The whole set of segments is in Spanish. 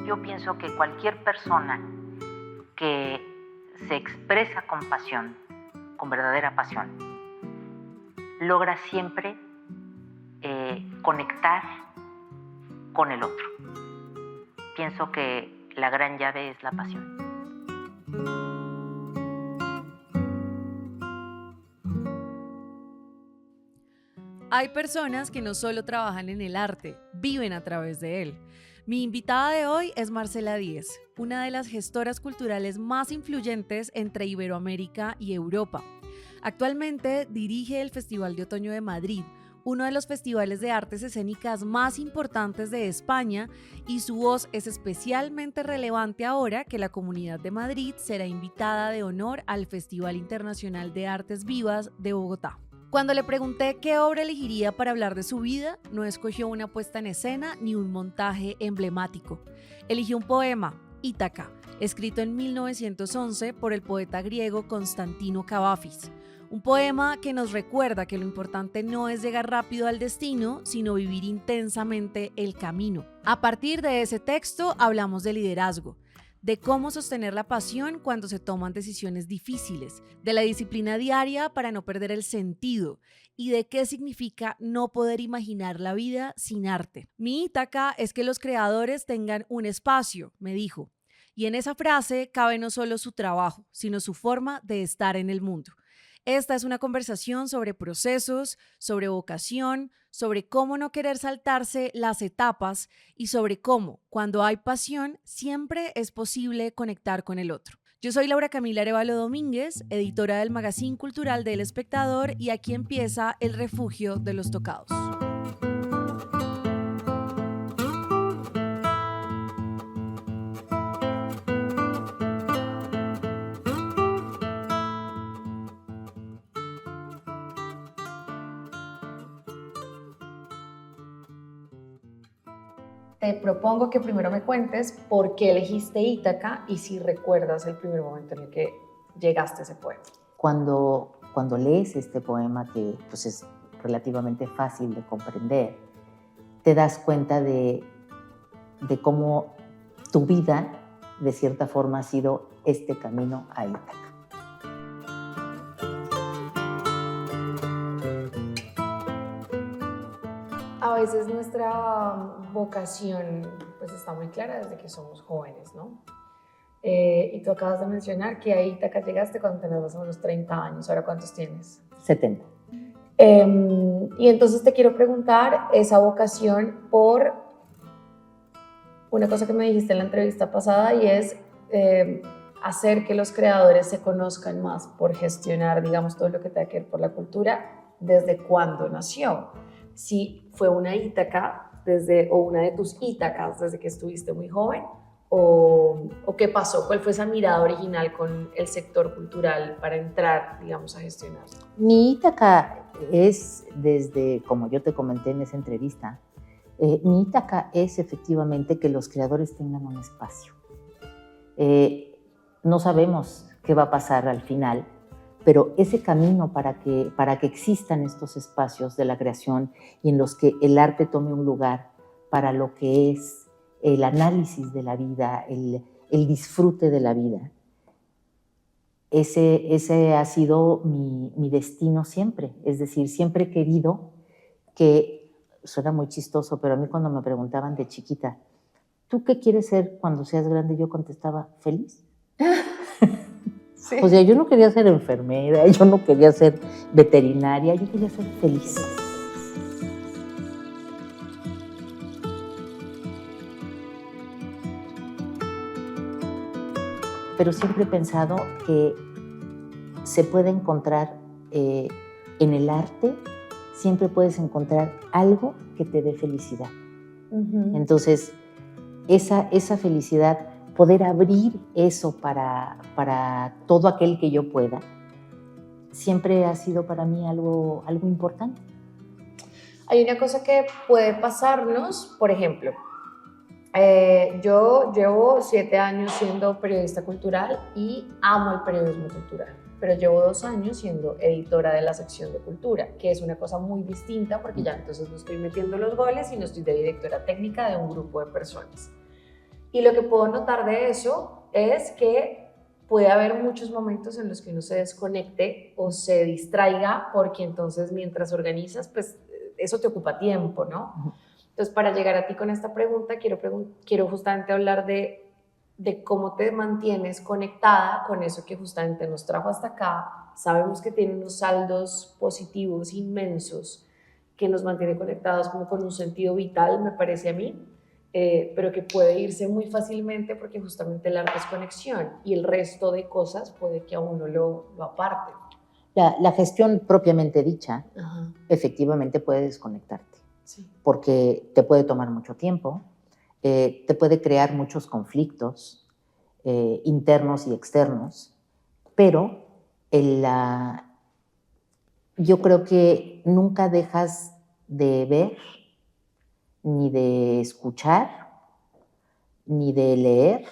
yo pienso que cualquier persona que se expresa con pasión, con verdadera pasión, logra siempre conectar con el otro. Pienso que la gran llave es la pasión. Hay personas que no solo trabajan en el arte, viven a través de él. Mi invitada de hoy es Marcela Díez, una de las gestoras culturales más influyentes entre Iberoamérica y Europa. Actualmente dirige el Festival de Otoño de Madrid, uno de los festivales de artes escénicas más importantes de España, y su voz es especialmente relevante ahora que la Comunidad de Madrid será invitada de honor al Festival Internacional de Artes Vivas de Bogotá. Cuando le pregunté qué obra elegiría para hablar de su vida, no escogió una puesta en escena ni un montaje emblemático. Eligió un poema, Ítaca, escrito en 1911 por el poeta griego Constantino Cavafis. Un poema que nos recuerda que lo importante no es llegar rápido al destino, sino vivir intensamente el camino. A partir de ese texto hablamos de liderazgo, de cómo sostener la pasión cuando se toman decisiones difíciles, de la disciplina diaria para no perder el sentido y de qué significa no poder imaginar la vida sin arte. Mi Ítaca es que los creadores tengan un espacio, me dijo, y en esa frase cabe no solo su trabajo, sino su forma de estar en el mundo. Esta es una conversación sobre procesos, sobre vocación, sobre cómo no querer saltarse las etapas y sobre cómo, cuando hay pasión, siempre es posible conectar con el otro. Yo soy Laura Camila Arévalo Domínguez, editora del Magazine Cultural del Espectador, y aquí empieza El Refugio de los Tocados. Te propongo que primero me cuentes por qué elegiste Ítaca y si recuerdas el primer momento en el que llegaste a ese poema. Cuando lees este poema, que pues es relativamente fácil de comprender, te das cuenta de cómo tu vida, de cierta forma, ha sido este camino a Ítaca. A veces nuestra vocación pues está muy clara desde que somos jóvenes, ¿no? Y tú acabas de mencionar que a Ítaca llegaste cuando tenías más o menos 30 años. ¿Ahora cuántos tienes? 70. Y entonces te quiero preguntar esa vocación por una cosa que me dijiste en la entrevista pasada, y es hacer que los creadores se conozcan más, por gestionar, digamos, todo lo que tenga que ver por la cultura. ¿Desde cuándo nació? Si fue una Ítaca o una de tus Ítacas desde que estuviste muy joven, o qué pasó, cuál fue esa mirada original con el sector cultural para entrar, digamos, a gestionar. Mi Ítaca es desde, como yo te comenté en esa entrevista, mi Ítaca es efectivamente que los creadores tengan un espacio. No sabemos qué va a pasar al final, pero ese camino para que existan estos espacios de la creación y en los que el arte tome un lugar para lo que es el análisis de la vida, el disfrute de la vida. Ese ha sido mi destino siempre. Es decir, siempre he querido que, suena muy chistoso, pero a mí cuando me preguntaban de chiquita, ¿tú qué quieres ser cuando seas grande? Yo contestaba, feliz. Sí. O sea, yo no quería ser enfermera, yo no quería ser veterinaria, yo quería ser feliz. Pero siempre he pensado que se puede encontrar en el arte, siempre puedes encontrar algo que te dé felicidad. Uh-huh. Entonces, esa felicidad, poder abrir eso para todo aquel que yo pueda, siempre ha sido para mí algo importante. Hay una cosa que puede pasarnos, por ejemplo, yo llevo 7 años siendo periodista cultural y amo el periodismo cultural, pero llevo 2 años siendo editora de la sección de cultura, que es una cosa muy distinta porque ya entonces no estoy metiendo los goles, sino estoy de directora técnica de un grupo de personas. Y lo que puedo notar de eso es que puede haber muchos momentos en los que uno se desconecte o se distraiga, porque entonces mientras organizas, pues eso te ocupa tiempo, ¿no? Entonces, para llegar a ti con esta pregunta, quiero justamente hablar de cómo te mantienes conectada con eso que justamente nos trajo hasta acá. Sabemos que tiene unos saldos positivos inmensos que nos mantiene conectados como con un sentido vital, me parece a mí, pero que puede irse muy fácilmente porque justamente el arte es conexión y el resto de cosas puede que a uno lo aparte. La gestión propiamente dicha, efectivamente puede desconectarte, sí, porque te puede tomar mucho tiempo, te puede crear muchos conflictos internos y externos, pero yo creo que nunca dejas de ver, ni de escuchar, ni de leer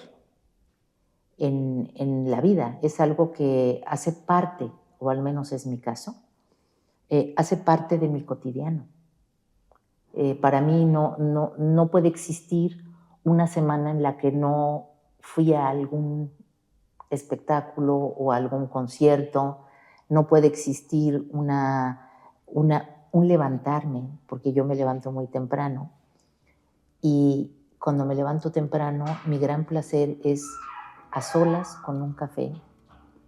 en la vida. Es algo que hace parte, o al menos es mi caso, hace parte de mi cotidiano. Para mí no puede existir una semana en la que no fui a algún espectáculo o a algún concierto. No puede existir un levantarme, porque yo me levanto muy temprano. Y cuando me levanto temprano, mi gran placer es a solas con un café,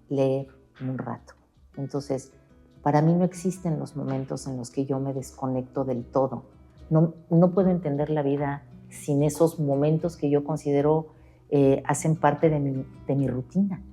leer un rato. Entonces, para mí no existen los momentos en los que yo me desconecto del todo. No puedo entender la vida sin esos momentos que yo considero hacen parte de mi rutina.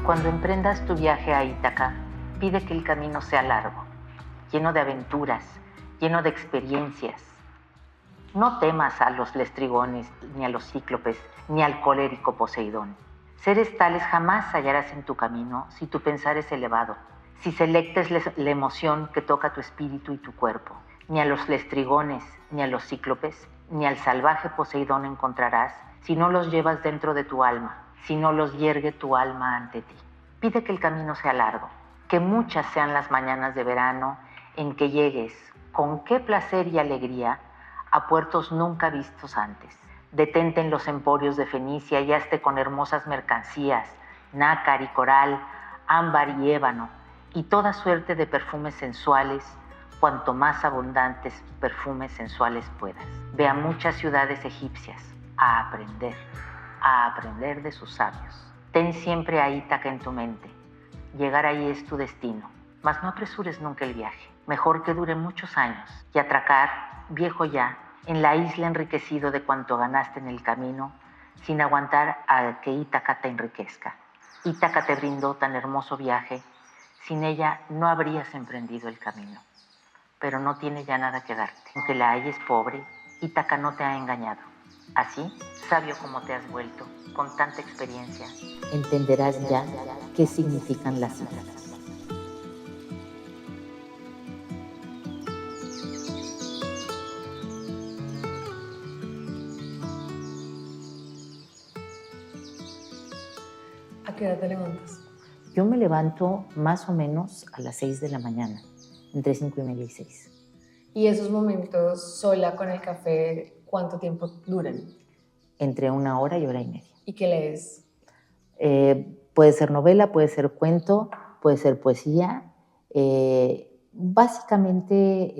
Cuando emprendas tu viaje a Ítaca, pide que el camino sea largo, lleno de aventuras, lleno de experiencias. No temas a los lestrigones, ni a los cíclopes, ni al colérico Poseidón. Seres tales jamás hallarás en tu camino si tu pensar es elevado, si selectes la emoción que toca tu espíritu y tu cuerpo. Ni a los lestrigones, ni a los cíclopes, ni al salvaje Poseidón encontrarás si no los llevas dentro de tu alma, si no los yergue tu alma ante ti. Pide que el camino sea largo, que muchas sean las mañanas de verano en que llegues, con qué placer y alegría, a puertos nunca vistos antes. Detente en los emporios de Fenicia y hazte con hermosas mercancías, nácar y coral, ámbar y ébano, y toda suerte de perfumes sensuales, cuanto más abundantes perfumes sensuales puedas. Ve a muchas ciudades egipcias a aprender de sus sabios. Ten siempre a Ítaca en tu mente. Llegar ahí es tu destino, mas no apresures nunca el viaje. Mejor que dure muchos años y atracar, viejo ya, en la isla enriquecido de cuanto ganaste en el camino, sin aguantar a que Ítaca te enriquezca. Ítaca te brindó tan hermoso viaje, sin ella no habrías emprendido el camino. Pero no tiene ya nada que darte. Aunque la halles pobre, Ítaca no te ha engañado. Así, sabio como te has vuelto, con tanta experiencia, entenderás ya qué significan las cifras. ¿A qué hora te levantas? Yo me levanto más o menos a las 6 de la mañana, entre 5:30 y 6. ¿Y esos momentos sola con el café, cuánto tiempo duran? Entre 1 hora y 1:30. ¿Y qué lees? Puede ser novela, puede ser cuento, puede ser poesía, básicamente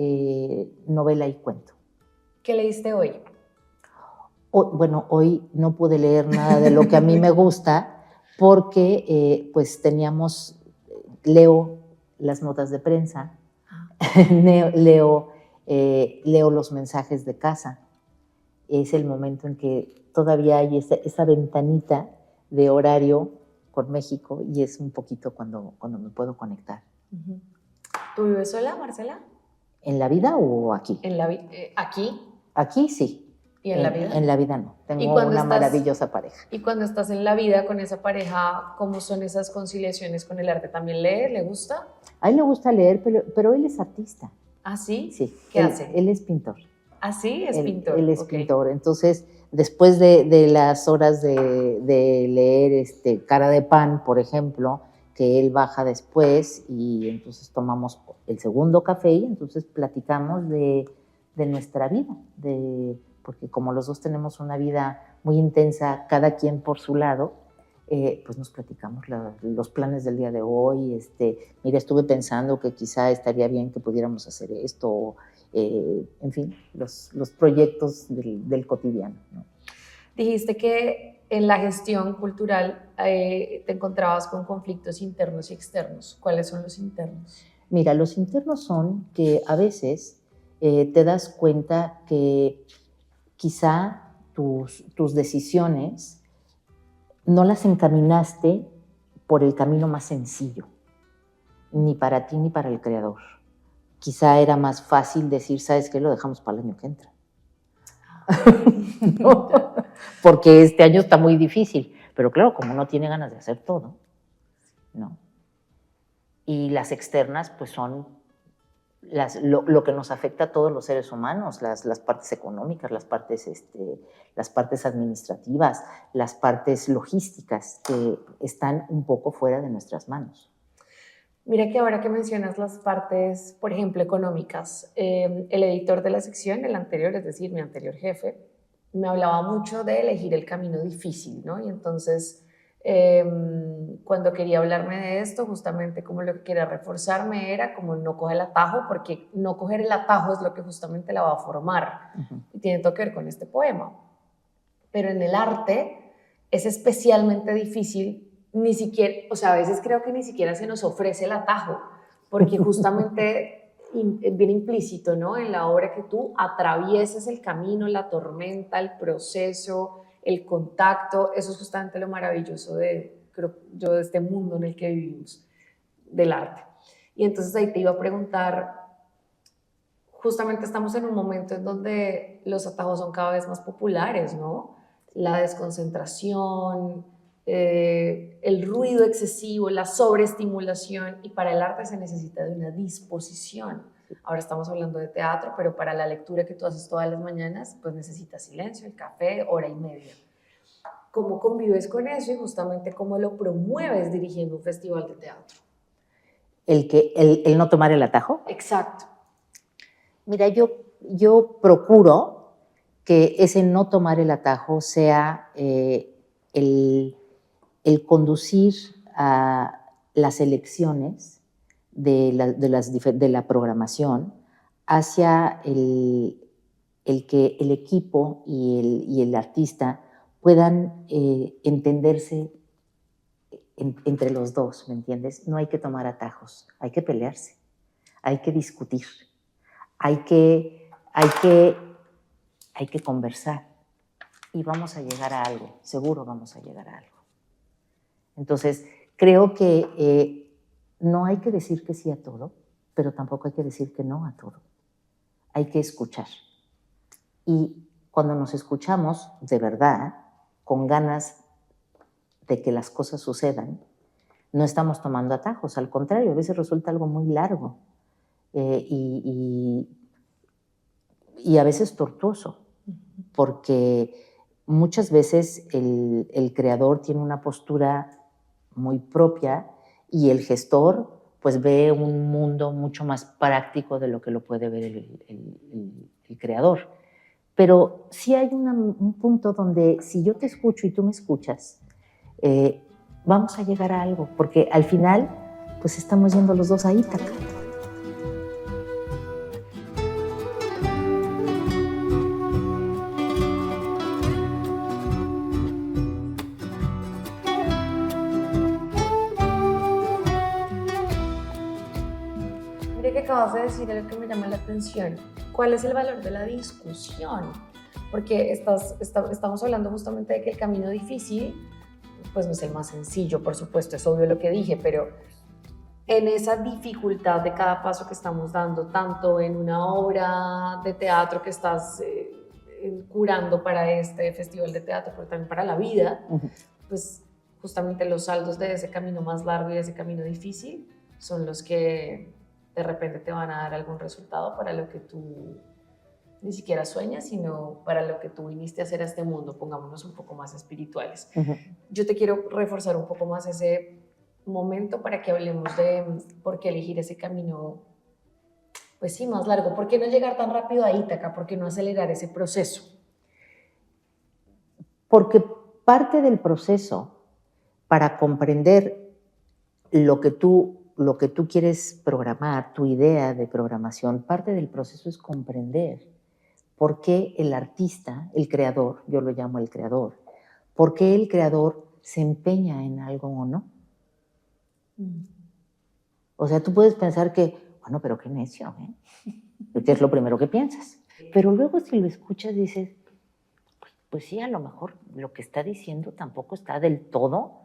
novela y cuento. ¿Qué leíste hoy? Bueno, hoy no pude leer nada de lo que a mí me gusta porque pues leo las notas de prensa, leo los mensajes de casa. Es el momento en que todavía hay esa ventanita de horario con México y es un poquito cuando me puedo conectar. Uh-huh. ¿Tú vives sola, Marcela? ¿En la vida o aquí? ¿Aquí? Aquí sí. ¿Y en la vida? En la vida no. Tengo una maravillosa pareja. Y cuando estás en la vida con esa pareja, ¿cómo son esas conciliaciones con el arte? ¿También lee? ¿Le gusta? A él le gusta leer, pero él es artista. ¿Ah, sí? Sí. ¿Qué hace? Él es pintor. ¿Ah, sí? Es pintor. Él es Ok. pintor. Entonces, después de las horas de leer Cara de Pan, por ejemplo, que él baja después y entonces tomamos el segundo café y entonces platicamos de nuestra vida, porque como los dos tenemos una vida muy intensa, cada quien por su lado, pues nos platicamos los planes del día de hoy. Mira, estuve pensando que quizá estaría bien que pudiéramos hacer esto, en fin, los proyectos del cotidiano, ¿no? Dijiste que en la gestión cultural te encontrabas con conflictos internos y externos. ¿Cuáles son los internos? Mira, los internos son que a veces te das cuenta que quizá tus decisiones no las encaminaste por el camino más sencillo, ni para ti ni para el creador. Quizá era más fácil decir, ¿sabes qué? Lo dejamos para el año que entra. ¿No? Porque este año está muy difícil. Pero claro, como no tiene ganas de hacer todo, ¿no? Y las externas, pues son lo que nos afecta a todos los seres humanos, las partes económicas, las partes administrativas, las partes logísticas, que están un poco fuera de nuestras manos. Mira que ahora que mencionas las partes, por ejemplo, económicas, el editor de la sección, el anterior, es decir, mi anterior jefe, me hablaba mucho de elegir el camino difícil, ¿no? Y entonces, cuando quería hablarme de esto, justamente como lo que quería reforzarme era como no coger el atajo, porque no coger el atajo es lo que justamente la va a formar. Y tiene todo que ver con este poema. Pero en el arte es especialmente difícil, ni siquiera, o sea, a veces creo que ni siquiera se nos ofrece el atajo, porque justamente viene implícito, ¿no? En la obra que tú atravieses el camino, la tormenta, el proceso, el contacto. Eso es justamente lo maravilloso creo yo, de este mundo en el que vivimos, del arte. Y entonces ahí te iba a preguntar, justamente estamos en un momento en donde los atajos son cada vez más populares, ¿no? La desconcentración, el ruido excesivo, la sobreestimulación, y para el arte se necesita de una disposición. Ahora estamos hablando de teatro, pero para la lectura que tú haces todas las mañanas, pues necesitas silencio, el café, hora y media. ¿Cómo convives con eso y justamente cómo lo promueves dirigiendo un festival de teatro? ¿El no tomar el atajo? Exacto. Mira, yo procuro que ese no tomar el atajo sea el conducir a las elecciones de la programación hacia el que el equipo y el artista puedan entenderse entre los dos, ¿me entiendes? No hay que tomar atajos, hay que pelearse, hay que discutir, hay que conversar y vamos a llegar a algo, seguro vamos a llegar a algo. Entonces, creo que no hay que decir que sí a todo, pero tampoco hay que decir que no a todo. Hay que escuchar. Y cuando nos escuchamos de verdad, con ganas de que las cosas sucedan, no estamos tomando atajos, al contrario, a veces resulta algo muy largo y a veces tortuoso, porque muchas veces el creador tiene una postura muy propia y el gestor pues ve un mundo mucho más práctico de lo que lo puede ver el creador. Pero sí hay un punto donde si yo te escucho y tú me escuchas, vamos a llegar a algo, porque al final pues estamos yendo los dos a Ítaca. Mira que acabas de decir algo que me llama la atención. ¿Cuál es el valor de la discusión? Porque estamos hablando justamente de que el camino difícil pues no es el más sencillo, por supuesto, es obvio lo que dije, pero en esa dificultad de cada paso que estamos dando, tanto en una obra de teatro que estás curando para este festival de teatro, pero también para la vida, pues justamente los saldos de ese camino más largo y de ese camino difícil son los que de repente te van a dar algún resultado para lo que tú ni siquiera sueñas, sino para lo que tú viniste a hacer a este mundo, pongámonos un poco más espirituales. Yo te quiero reforzar un poco más ese momento para que hablemos de por qué elegir ese camino, pues sí, más largo. ¿Por qué no llegar tan rápido a Ítaca? ¿Por qué no acelerar ese proceso? Porque parte del proceso para comprender lo que tú quieres programar, tu idea de programación, parte del proceso es comprender por qué el artista, el creador, yo lo llamo el creador, por qué el creador se empeña en algo o no. O sea, tú puedes pensar que, bueno, pero qué necio, ¿eh? Porque es lo primero que piensas. Pero luego si lo escuchas dices, pues sí, a lo mejor lo que está diciendo tampoco está del todo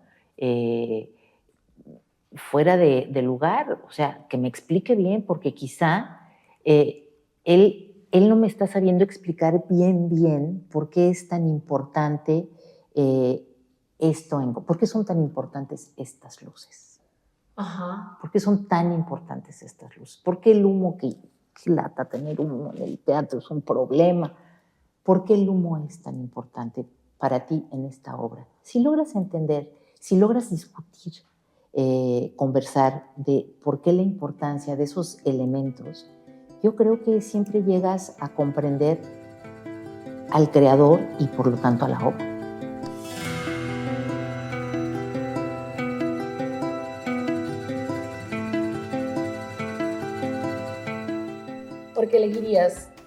fuera de lugar. O sea, que me explique bien, porque quizá él no me está sabiendo explicar bien por qué es tan importante esto, por qué son tan importantes estas luces. Ajá. ¿Por qué son tan importantes estas luces? ¿Por qué el humo, que lata tener humo en el teatro, es un problema? ¿Por qué el humo es tan importante para ti en esta obra? Si logras entender, si logras discutir, conversar de por qué la importancia de esos elementos, yo creo que siempre llegas a comprender al creador y por lo tanto a la obra.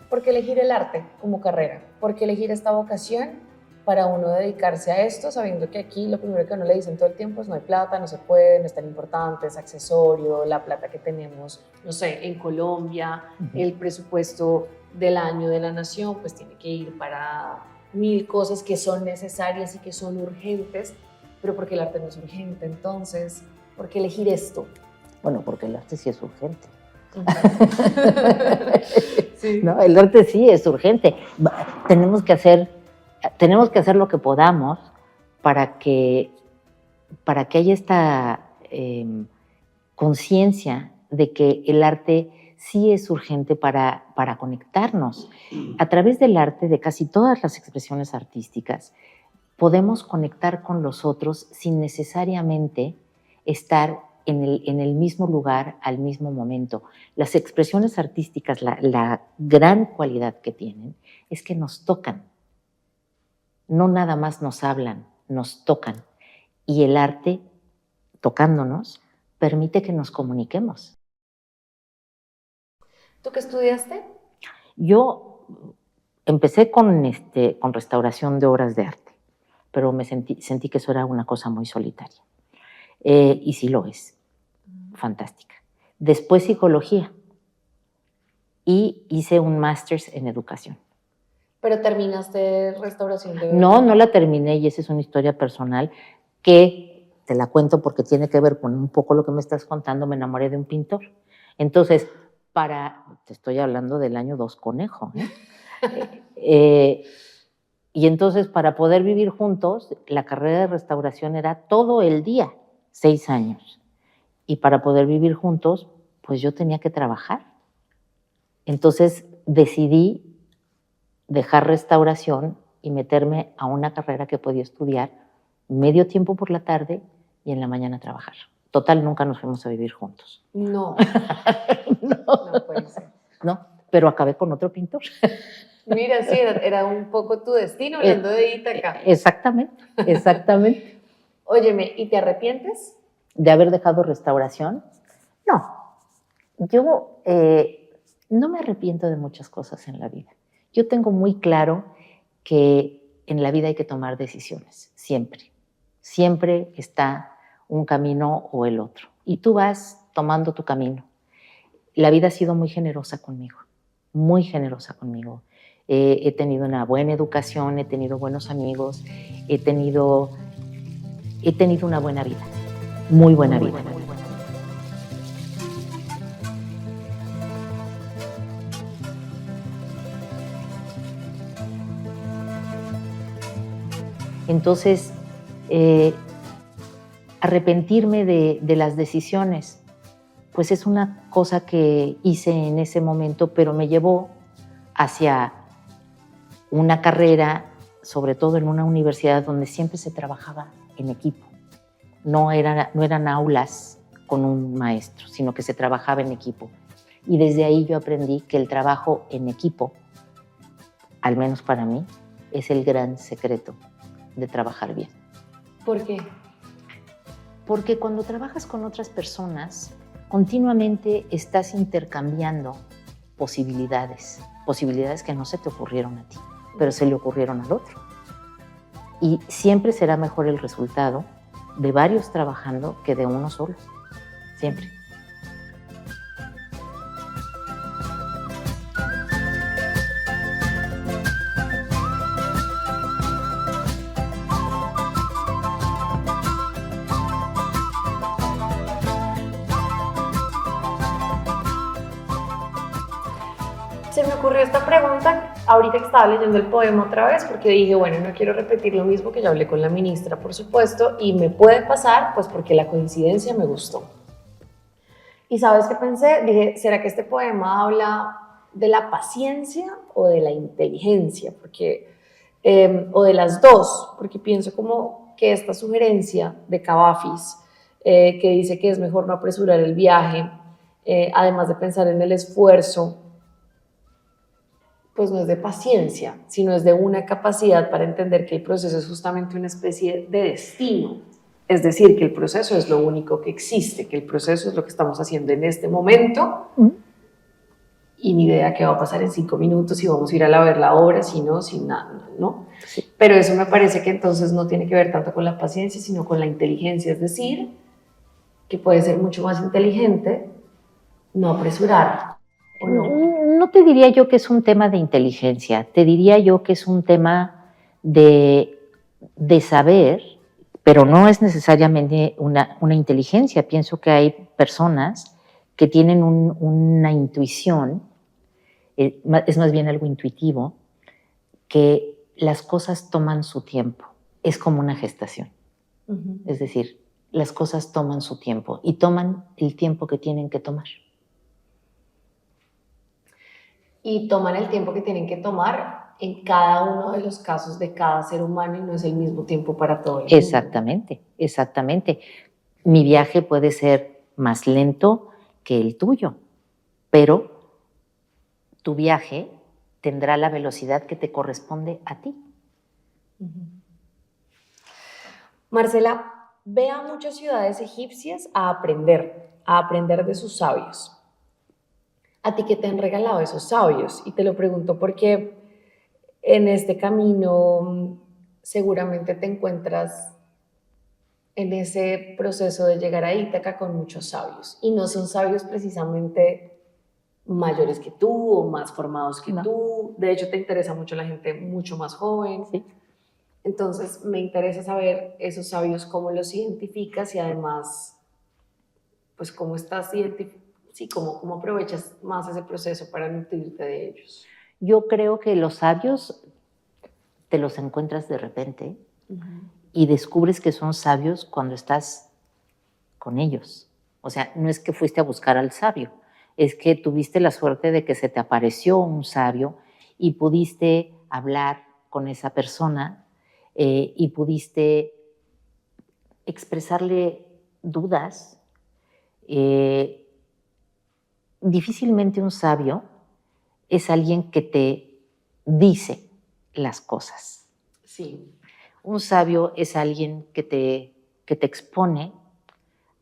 ¿Por qué elegir el arte como carrera? ¿Por qué elegir esta vocación para uno dedicarse a esto, sabiendo que aquí lo primero que uno le dicen todo el tiempo es no hay plata, no se puede, no es tan importante, es accesorio, la plata que tenemos, no sé, en Colombia, el presupuesto del año de la nación, pues tiene que ir para 1000 cosas que son necesarias y que son urgentes, pero porque el arte no es urgente, entonces, ¿por qué elegir esto? Bueno, porque el arte sí es urgente. Sí. No, el arte sí es urgente. Tenemos que hacer lo que podamos para que haya esta conciencia de que el arte sí es urgente para conectarnos. A través del arte, de casi todas las expresiones artísticas, podemos conectar con los otros sin necesariamente estar en el mismo lugar al mismo momento. Las expresiones artísticas, la gran cualidad que tienen es que nos tocan. No nada más nos hablan, nos tocan. Y el arte, tocándonos, permite que nos comuniquemos. ¿Tú qué estudiaste? Yo empecé con restauración de obras de arte, pero sentí que eso era una cosa muy solitaria. Y sí lo es, fantástica. Después psicología y hice un máster en educación. ¿Pero terminaste restauración de...? No la terminé y esa es una historia personal que te la cuento porque tiene que ver con un poco lo que me estás contando. Me enamoré de un pintor. Entonces, te estoy hablando del año 2 Conejo, y entonces para poder vivir juntos, la carrera de restauración era todo el día, 6 años. Y para poder vivir juntos, pues yo tenía que trabajar. Entonces decidí dejar restauración y meterme a una carrera que podía estudiar medio tiempo por la tarde y en la mañana trabajar. Total, nunca nos fuimos a vivir juntos. No. No puede ser. No, pero acabé con otro pintor. Mira, sí, era un poco tu destino, hablando de Ítaca. Exactamente. Óyeme, ¿y te arrepientes? ¿De haber dejado restauración? No. Yo no me arrepiento de muchas cosas en la vida. Yo tengo muy claro que en la vida hay que tomar decisiones, siempre. Siempre está un camino o el otro. Y tú vas tomando tu camino. La vida ha sido muy generosa conmigo, muy generosa conmigo. He tenido una buena educación, he tenido buenos amigos, he tenido una buena vida, muy buena vida. Entonces, arrepentirme de las decisiones, pues es una cosa que hice en ese momento, pero me llevó hacia una carrera, sobre todo en una universidad donde siempre se trabajaba en equipo. No eran aulas con un maestro, sino que se trabajaba en equipo. Y desde ahí yo aprendí que el trabajo en equipo, al menos para mí, es el gran secreto de trabajar bien. ¿Por qué? Porque cuando trabajas con otras personas, continuamente estás intercambiando posibilidades que no se te ocurrieron a ti, pero se le ocurrieron al otro. Y siempre será mejor el resultado de varios trabajando que de uno solo. Siempre. Se me ocurrió esta pregunta ahorita que estaba leyendo el poema otra vez, porque dije, bueno, no quiero repetir lo mismo que ya hablé con la ministra, por supuesto, y me puede pasar, pues porque la coincidencia me gustó. Y ¿sabes qué pensé? Dije, ¿será que este poema habla de la paciencia o de la inteligencia? Porque, o de las dos, porque pienso como que esta sugerencia de Cavafis, que dice que es mejor no apresurar el viaje, además de pensar en el esfuerzo, pues no es de paciencia, sino es de una capacidad para entender que el proceso es justamente una especie de destino. Es decir, que el proceso es lo único que existe, que el proceso es lo que estamos haciendo en este momento y ni idea qué va a pasar en 5 minutos, si vamos a ir a ver la obra, si no, sin nada, ¿no? Sí. Pero eso me parece que entonces no tiene que ver tanto con la paciencia, sino con la inteligencia, es decir, que puede ser mucho más inteligente no apresurar, ¿o no? No te diría yo que es un tema de inteligencia, te diría yo que es un tema de saber, pero no es necesariamente una inteligencia. Pienso que hay personas que tienen una intuición, es más bien algo intuitivo, que las cosas toman su tiempo. Es como una gestación. Es decir, las cosas toman su tiempo y toman el tiempo que tienen que tomar. Y toman el tiempo que tienen que tomar en cada uno de los casos de cada ser humano y no es el mismo tiempo para todo el mundo. Exactamente, exactamente. Mi viaje puede ser más lento que el tuyo, pero tu viaje tendrá la velocidad que te corresponde a ti. Marcela, ve a muchas ciudades egipcias a aprender de sus sabios. ¿A ti qué te han regalado esos sabios? Y te lo pregunto porque en este camino seguramente te encuentras en ese proceso de llegar a Ítaca con muchos sabios. Y no son sabios precisamente mayores que tú o más formados que tú. De hecho, te interesa mucho la gente mucho más joven. Sí. Entonces, me interesa saber esos sabios, cómo los identificas y además, pues, cómo estás cómo aprovechas más ese proceso para nutrirte de ellos. Yo creo que los sabios te los encuentras de repente y descubres que son sabios cuando estás con ellos. O sea, no es que fuiste a buscar al sabio, es que tuviste la suerte de que se te apareció un sabio y pudiste hablar con esa persona y pudiste expresarle dudas. Difícilmente un sabio es alguien que te dice las cosas. Sí. Un sabio es alguien que te expone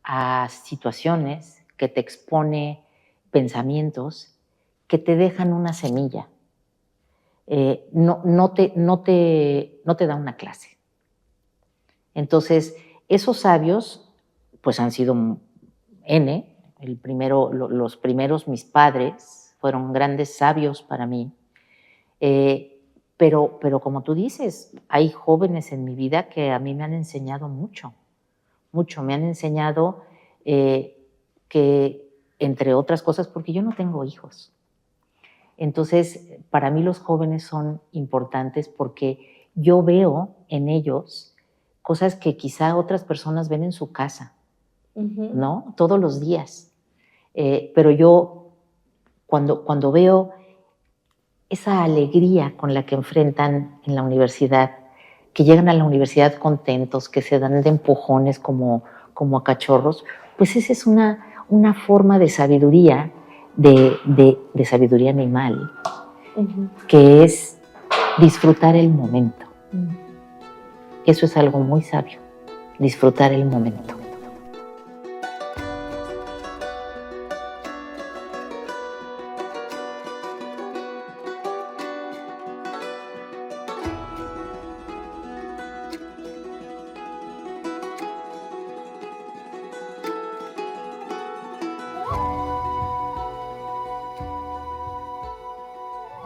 a situaciones, que te expone pensamientos, que te dejan una semilla. No te da una clase. Entonces, esos sabios, pues han sido N. Los primeros, mis padres, fueron grandes sabios para mí. Pero como tú dices, hay jóvenes en mi vida que a mí me han enseñado mucho. Me han enseñado que, entre otras cosas, porque yo no tengo hijos. Entonces, para mí los jóvenes son importantes porque yo veo en ellos cosas que quizá otras personas ven en su casa, ¿no? Todos los días. Pero yo, cuando veo esa alegría con la que enfrentan en la universidad, que llegan a la universidad contentos, que se dan de empujones como a cachorros, pues esa es una forma de sabiduría, de sabiduría animal, que es disfrutar el momento. Eso es algo muy sabio, disfrutar el momento.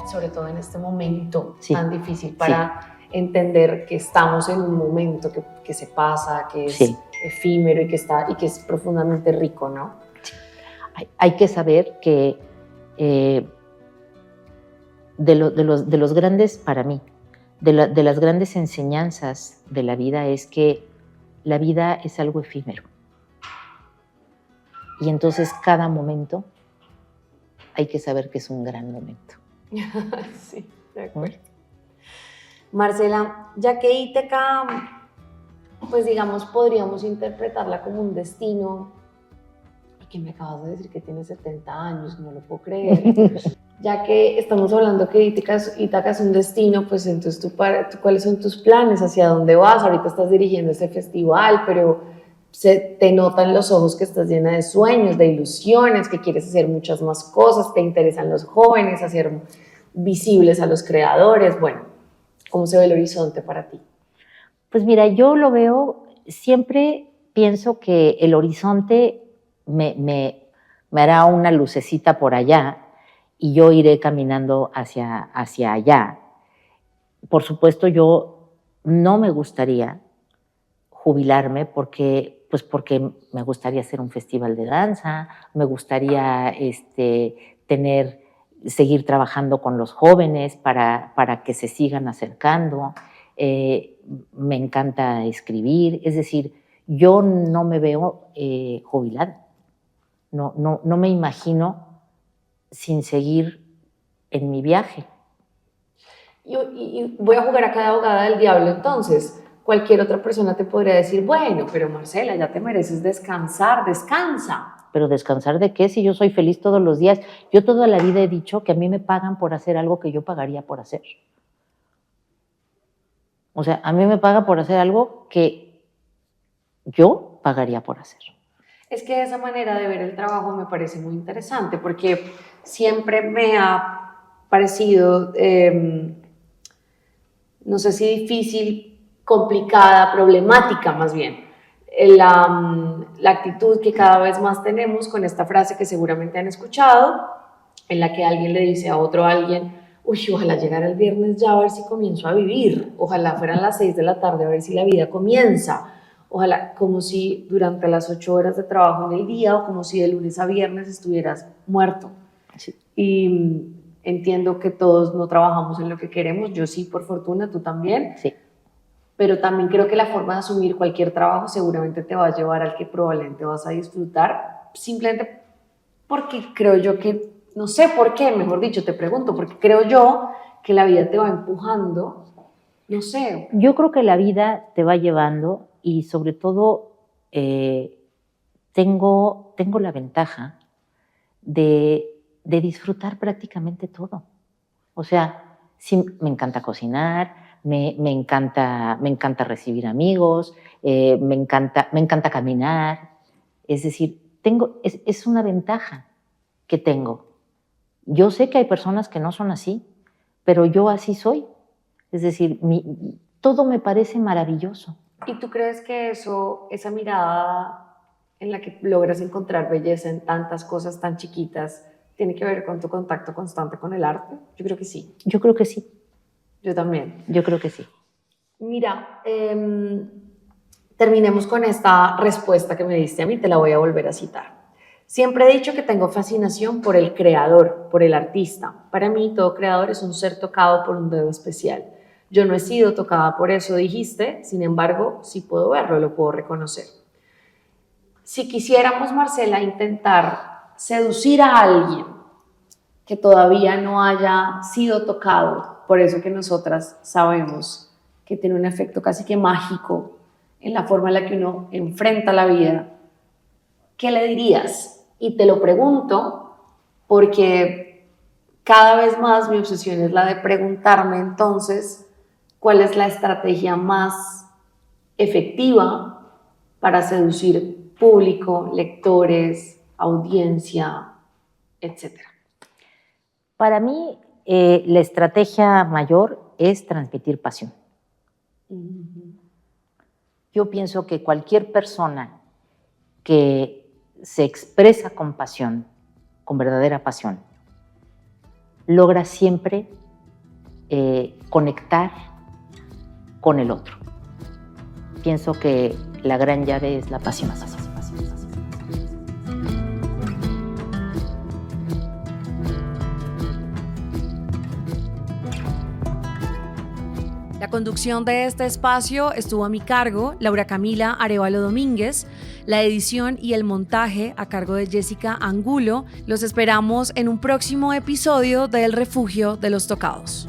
Sobre todo en este momento Sí, tan difícil para entender que estamos en un momento que se pasa, que es efímero y que es profundamente rico, ¿no? Hay que saber que de los grandes, para mí, de las grandes enseñanzas de la vida es que la vida es algo efímero. Y entonces cada momento hay que saber que es un gran momento. Sí, de acuerdo. Marcela, ya que Ítaca, pues digamos, podríamos interpretarla como un destino, porque me acabas de decir que tienes 70 años, no lo puedo creer. Ya que estamos hablando que Ítaca es un destino, pues entonces ¿cuáles son tus planes? ¿Hacia dónde vas? Ahorita estás dirigiendo este festival, pero se te nota en los ojos que estás llena de sueños, de ilusiones, que quieres hacer muchas más cosas, te interesan los jóvenes, hacer visibles a los creadores. Bueno, ¿cómo se ve el horizonte para ti? Pues mira, yo lo veo, siempre pienso que el horizonte me hará una lucecita por allá y yo iré caminando hacia allá. Por supuesto, yo no me gustaría jubilarme porque me gustaría hacer un festival de danza, me gustaría seguir trabajando con los jóvenes para que se sigan acercando. Me encanta escribir, es decir, yo no me veo jubilada, no me imagino sin seguir en mi viaje. Y voy a jugar acá de abogada del diablo entonces. Cualquier otra persona te podría decir, bueno, pero Marcela, ya te mereces descansar, descansa. ¿Pero descansar de qué? Si yo soy feliz todos los días. Yo toda la vida he dicho que a mí me pagan por hacer algo que yo pagaría por hacer. O sea, a mí me paga por hacer algo que yo pagaría por hacer. Es que esa manera de ver el trabajo me parece muy interesante porque siempre me ha parecido, no sé si difícil, complicada, problemática más bien, la actitud que cada vez más tenemos con esta frase que seguramente han escuchado, en la que alguien le dice a otro alguien, uy, ojalá llegara el viernes ya a ver si comienzo a vivir, ojalá fueran las 6 de la tarde a ver si la vida comienza, ojalá como si durante las 8 horas de trabajo en el día o como si de lunes a viernes estuvieras muerto. Sí. Y entiendo que todos no trabajamos en lo que queremos, yo sí, por fortuna, tú también. Sí. Pero también creo que la forma de asumir cualquier trabajo seguramente te va a llevar al que probablemente vas a disfrutar, simplemente porque creo yo que, no sé por qué, mejor dicho, te pregunto, porque creo yo que la vida te va empujando, no sé. Yo creo que la vida te va llevando y sobre todo tengo la ventaja de disfrutar prácticamente todo. O sea, sí, me encanta cocinar, me encanta recibir amigos, me encanta caminar. Es decir, es una ventaja que tengo. Yo sé que hay personas que no son así, pero yo así soy. Es decir, todo me parece maravilloso. ¿Y tú crees que esa mirada en la que logras encontrar belleza en tantas cosas tan chiquitas, tiene que ver con tu contacto constante con el arte? Yo creo que sí. Yo creo que sí. Yo también. Yo creo que sí. Mira, terminemos con esta respuesta que me diste a mí, te la voy a volver a citar. Siempre he dicho que tengo fascinación por el creador, por el artista. Para mí, todo creador es un ser tocado por un dedo especial. Yo no he sido tocada por eso, dijiste, sin embargo, sí puedo verlo, lo puedo reconocer. Si quisiéramos, Marcela, intentar seducir a alguien que todavía no haya sido tocado, por eso que nosotras sabemos que tiene un efecto casi que mágico en la forma en la que uno enfrenta la vida, ¿qué le dirías? Y te lo pregunto porque cada vez más mi obsesión es la de preguntarme entonces cuál es la estrategia más efectiva para seducir público, lectores, audiencia, etc. Para mí, la estrategia mayor es transmitir pasión. Yo pienso que cualquier persona que se expresa con pasión, con verdadera pasión, logra siempre conectar con el otro. Pienso que la gran llave es la pasión. La conducción de este espacio estuvo a mi cargo, Laura Camila Arévalo Domínguez, la edición y el montaje a cargo de Jessica Angulo. Los esperamos en un próximo episodio de El Refugio de los Tocados.